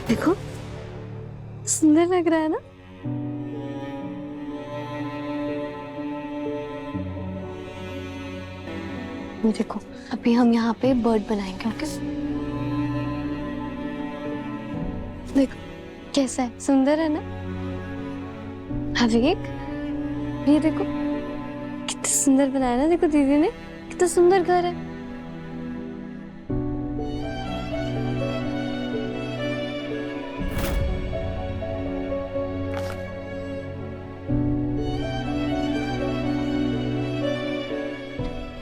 देखो सुंदर लग रहा है ना। देखो अभी हम यहाँ पे बर्ड बनाएंगे, ओके? देखो कैसा है, सुंदर है ना? अभिक ये देखो कितना सुंदर बनाया ना, देखो दीदी ने कितना सुंदर घर है।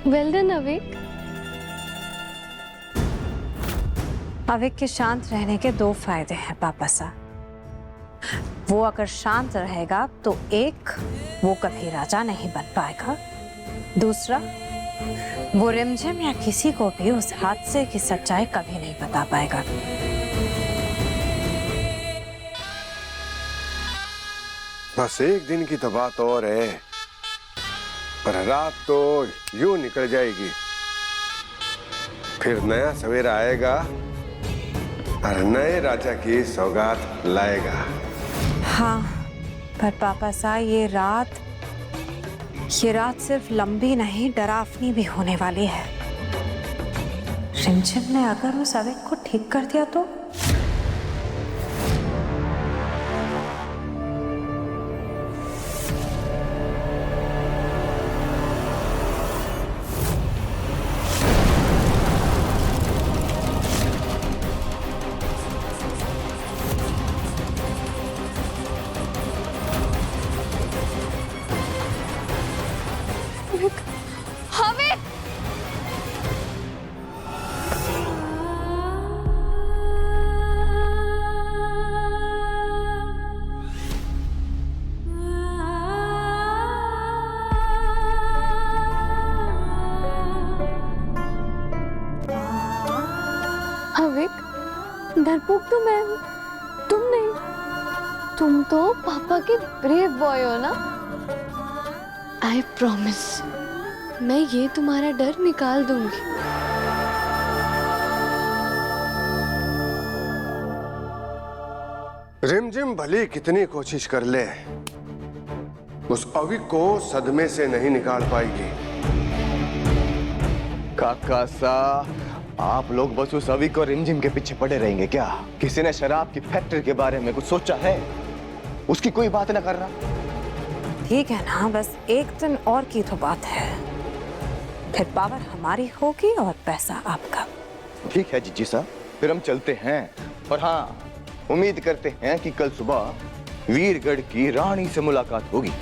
वेल डन अविक। अविक के शांत रहने के दो फायदे हैं पापा साहब। वो अगर शांत रहेगा तो एक, वो कभी राजा नहीं बन पाएगा। दूसरा, वो रिमझिम या किसी को भी उस हादसे की सच्चाई कभी नहीं बता पाएगा। बस एक दिन की तो बात और है, पर रात तो यूं निकल जाएगी, फिर नया सवेरा आएगा और नए राजा की सौगात लाएगा। हाँ, पर पापा साहब ये रात सिर्फ लंबी नहीं डरावनी भी होने वाली है। रिमझिम ने अगर उस अविक को ठीक कर दिया तो डरपोक तो मैं हूँ, तुम नहीं। तुम तो पापा के ब्रेव बॉय हो ना। आई प्रॉमिस मैं ये तुम्हारा डर निकाल दूंगी। रिमझिम भली कितनी कोशिश कर ले, उस अविक को सदमे से नहीं निकाल पाएगी। काका सा, आप लोग बस उस अविक और रिमझिम के पीछे पड़े रहेंगे क्या? किसी ने शराब की फैक्ट्री के बारे में कुछ सोचा है? उसकी कोई बात ना कर रहा। ठीक है ना, बस एक दिन और की तो बात है, फिर पावर हमारी होगी और पैसा आपका। ठीक है जीजी साहब, फिर हम चलते हैं। और हाँ, उम्मीद करते हैं कि कल सुबह वीरगढ़ की रानी से मुलाकात होगी।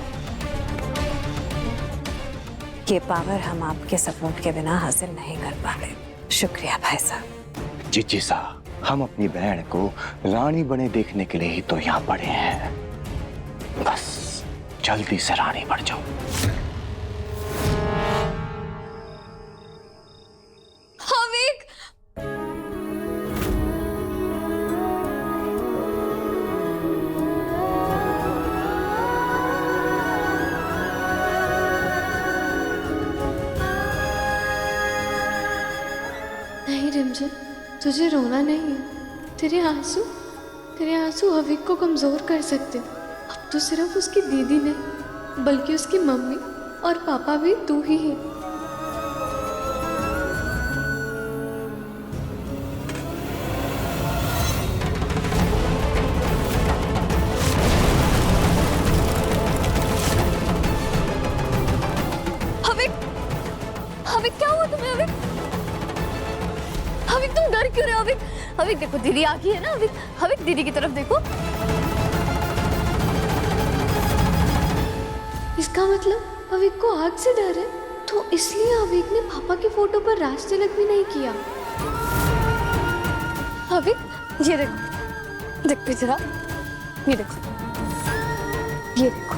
ये पावर हम आपके सपोर्ट के बिना हासिल नहीं कर पा रहे। शुक्रिया भाई साहब। जीजी साहब, हम अपनी बहन को रानी बने देखने के लिए ही तो यहाँ पड़े हैं। बस जल्दी से रानी बन जाओ। अविक, नहीं रिमझिम, तुझे रोना नहीं है। तेरे आंसू अविक को कमजोर कर सकते। अब तो सिर्फ उसकी दीदी नहीं बल्कि उसकी मम्मी और पापा भी तू ही है। अविक क्या हुआ तुम्हें? अविक तुम डर क्यों रहे हो? अविक देखो दीदी आ गई है ना। अविक दीदी की तरफ देखो। इसका मतलब अविक को आग से डर है, तो इसलिए अविक ने पापा की फोटो पर राज तिलक भी नहीं किया। अविक ये देखो, देख पीछे ये देखो, ये देखो।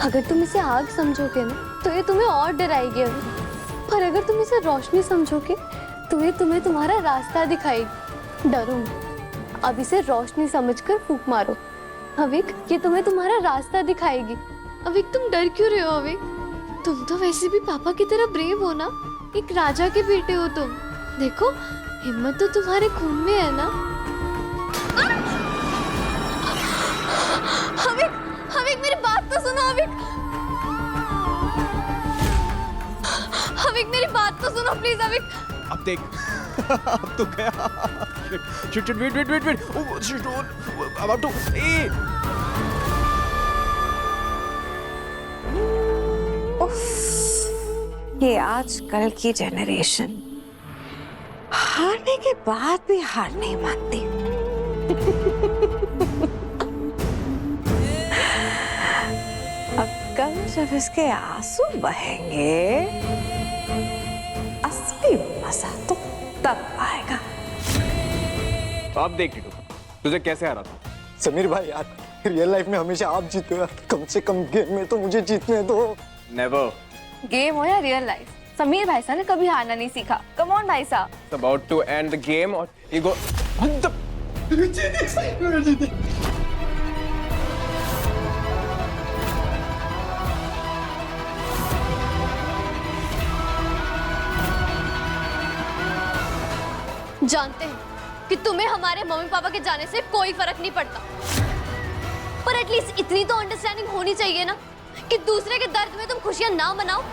अगर तुम इसे आग समझोगे ना तो ये तुम्हें और डराएगी अविक, पर अगर तुम इसे रोशनी समझोगे तो ये तुम्हें तुम्हारा रास्ता दिखाएगी। डरो मत, अब इसे रोशनी समझकर फूंक मारो। अविक ये तुम्हें तुम्हारा रास्ता दिखाएगी। अविक तुम डर क्यों रहे हो? अविक तुम तो वैसे भी पापा की तरह ब्रेव हो ना, एक राजा के बेटे हो तुम। देखो हिम्मत तो तुम्हारे खून में है ना। अविक मेरी बात तो सुनो प्लीज अविक। अब देख अब तो गया। Shit wait wait wait wait oh shit about to a उफ, ये आजकल की जनरेशन हारने के बाद भी हार नहीं मानती। अब कल जब इसके आंसू बहेंगे असली मजा तो तब आएगा। अब देख टिटू तुझे कैसे हरा था। समीर भाई यार, रियल लाइफ में हमेशा आप जीते हो, कम से कम गेम में तो मुझे जीतने दो। नेवर। गेम हो या रियल लाइफ, समीर भाई साहब ने कभी हारना नहीं सीखा। कम ऑन भाई साहब। It's about to end the game और you go what the जानते हैं कि तुम्हें हमारे मम्मी पापा के जाने से कोई फर्क नहीं पड़ता, पर एटलीस्ट इतनी तो अंडरस्टैंडिंग होनी चाहिए ना कि दूसरे के दर्द में तुम खुशियां ना मनाओ।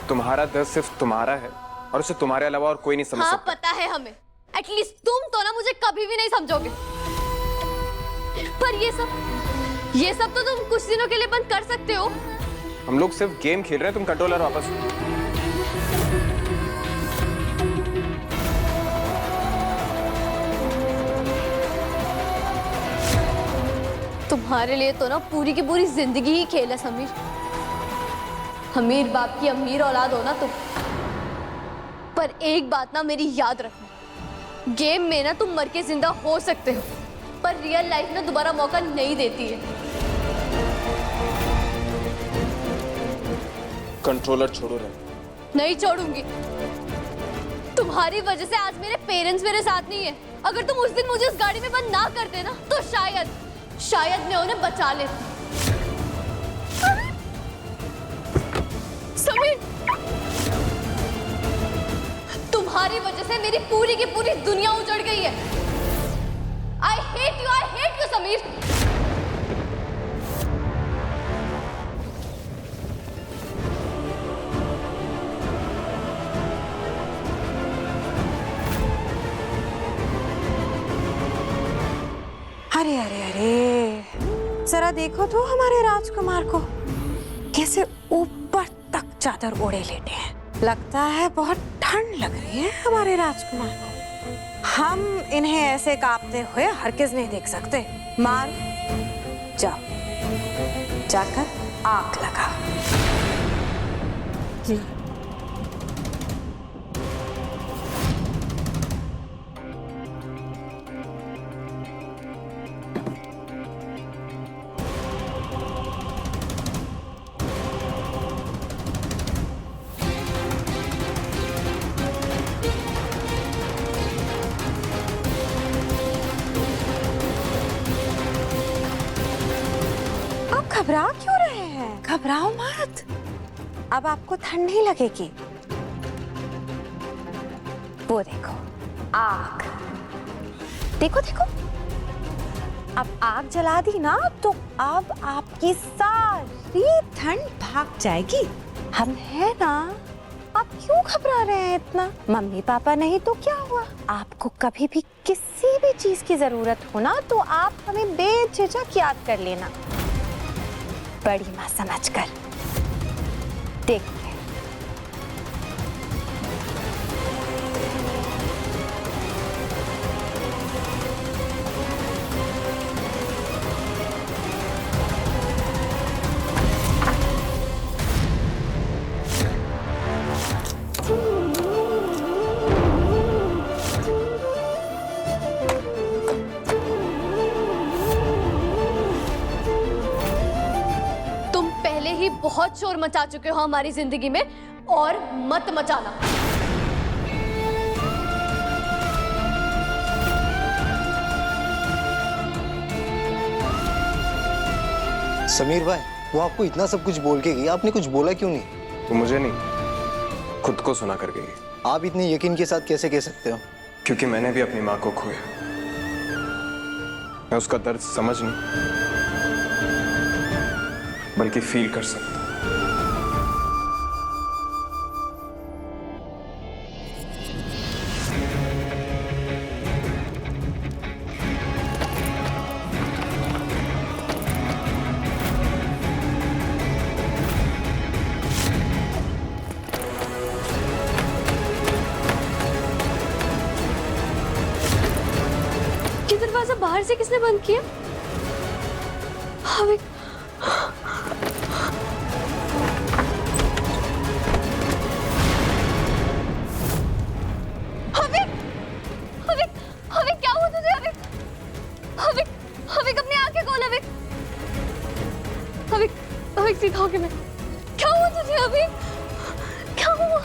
तुम्हारा दर्द सिर्फ तुम्हारा है और उसे तुम्हारे अलावा और कोई नहीं समझ हाँ सकता। पता है हमें, एटलीस्ट तुम तो ना मुझे कभी भी नहीं समझोगे। पर ये सब तो तुम कुछ दिनों के लिए बंद कर सकते हो। हम लोग सिर्फ गेम खेल रहे हैं, तुम कंट्रोलर वापस। तुम्हारे लिए तो ना पूरी की पूरी जिंदगी ही खेल है समीर। अमीर बाप की अमीर औलाद हो ना तुम, पर एक बात ना मेरी याद रखना, गेम में ना तुम मर के जिंदा हो सकते हो, पर रियल लाइफ ना दोबारा मौका नहीं देती है। कंट्रोलर छोड़ो रहे। नहीं छोड़ूंगी। तुम्हारी वजह से आज मेरे पेरेंट्स मेरे साथ नहीं है। अगर तुम उस दिन मुझे उस गाड़ी में बंद ना करते ना तो शायद मैं उन्हें बचा लेती। समीर, तुम्हारी वजह से मेरी पूरी की पूरी दुनिया उजड़ गई है। I hate you Sameer. अरे अरे अरे, जरा देखो तो हमारे राजकुमार को कैसे ऊपर तक चादर ओढ़े लेटे हैं। लगता है बहुत ठंड लग रही है हमारे राजकुमार को। हम इन्हें ऐसे कांपते हुए हरगिज नहीं देख सकते। मार जाओ, जाकर आग लगा। जी घबरा क्यों रहे हैं? घबराओ मत, अब आपको ठंड नहीं लगेगी। वो देखो आग, देखो देखो, अब आग जला दी ना तो अब आपकी सारी ठंड भाग जाएगी। हम है ना, आप क्यों घबरा रहे हैं इतना? मम्मी पापा नहीं तो क्या हुआ? आपको कभी भी किसी भी चीज की जरूरत हो ना तो आप हमें बेझिझक याद कर लेना, बड़ी माँ समझकर। देखिए बहुत शोर मचा चुके हो हमारी जिंदगी में, और मत मचाना। समीर भाई, वो आपको इतना सब कुछ बोल के गई, आपने कुछ बोला क्यों नहीं? तो मुझे नहीं, खुद को सुना कर गई। आप इतने यकीन के साथ कैसे कह सकते हो? क्योंकि मैंने भी अपनी माँ को खोया। मैं उसका दर्द समझ नहीं बल्कि फील कर सकता। दरवाजा बाहर से किसने बंद किया? अविक, अविक, अविक, अविक क्या हुआ तुझे? अविक, अविक, अविक अपनी आंखें खोल। अविक, अविक, अविक सीधा होके मैं, क्या हुआ तुझे? अविक क्या हुआ?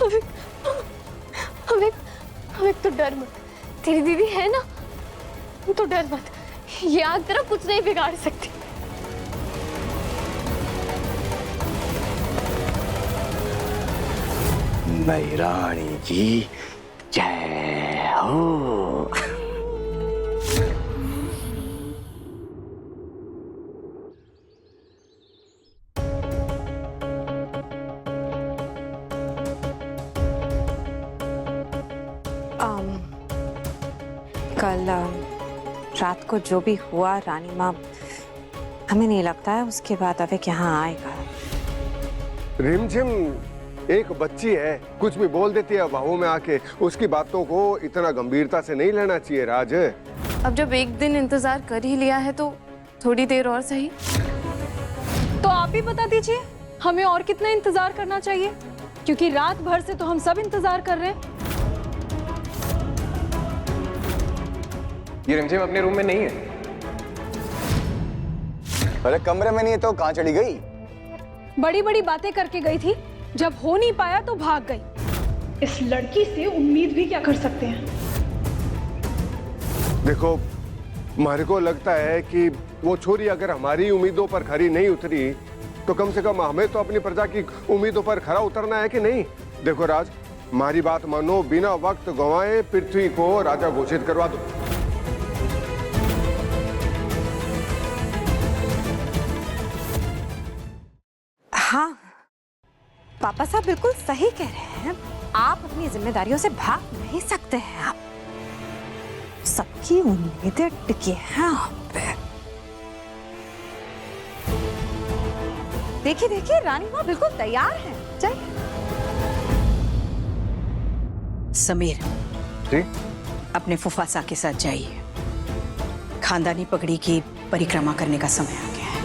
अविक, अविक, अविक तो डर मत, तेरी दीदी है ना, तो डर मत। ये आग तेरा कुछ नहीं बिगाड़ सकती। मेरी रानी की जय हो। कल रात को जो भी हुआ रानी माँ, हमें नहीं लगता है उसके बाद अविक यहाँ आएगा। रिमझिम एक बच्ची है, कुछ भी बोल देती है बाहों में आके। उसकी बातों को इतना गंभीरता से नहीं लेना चाहिए राज। अब जब एक दिन इंतजार कर ही लिया है तो थोड़ी देर और सही। तो आप ही बता दीजिए हमें और कितना इंतजार करना चाहिए, क्योंकि रात भर से तो हम सब इंतजार कर रहे हैं। ये रिमझिम अपने रूम में नहीं है। अरे कमरे में नहीं है तो कहाँ चली गई? बड़ी बड़ी बातें करके गई थी, जब हो नहीं पाया तो भाग गई। इस लड़की से उम्मीद भी क्या कर सकते हैं। देखो, हमारे को लगता है कि वो छोरी अगर हमारी उम्मीदों पर खरी नहीं उतरी तो कम से कम हमें तो अपनी प्रजा की उम्मीदों पर खरा उतरना है कि नहीं। देखो राज, हमारी बात मानो, बिना वक्त गंवाए पृथ्वी को राजा घोषित करवा दो। हाँ, पापा साहब बिल्कुल सही कह रहे हैं। आप अपनी जिम्मेदारियों से भाग नहीं सकते हैं। आप सबकी उम्मीदें टिकी हैं आप पे। देखिए देखिए, रानी माँ बिल्कुल तैयार है। जाइए। समीर जी? अपने फुफासा के साथ जाइए, खानदानी पगड़ी की परिक्रमा करने का समय आ गया है।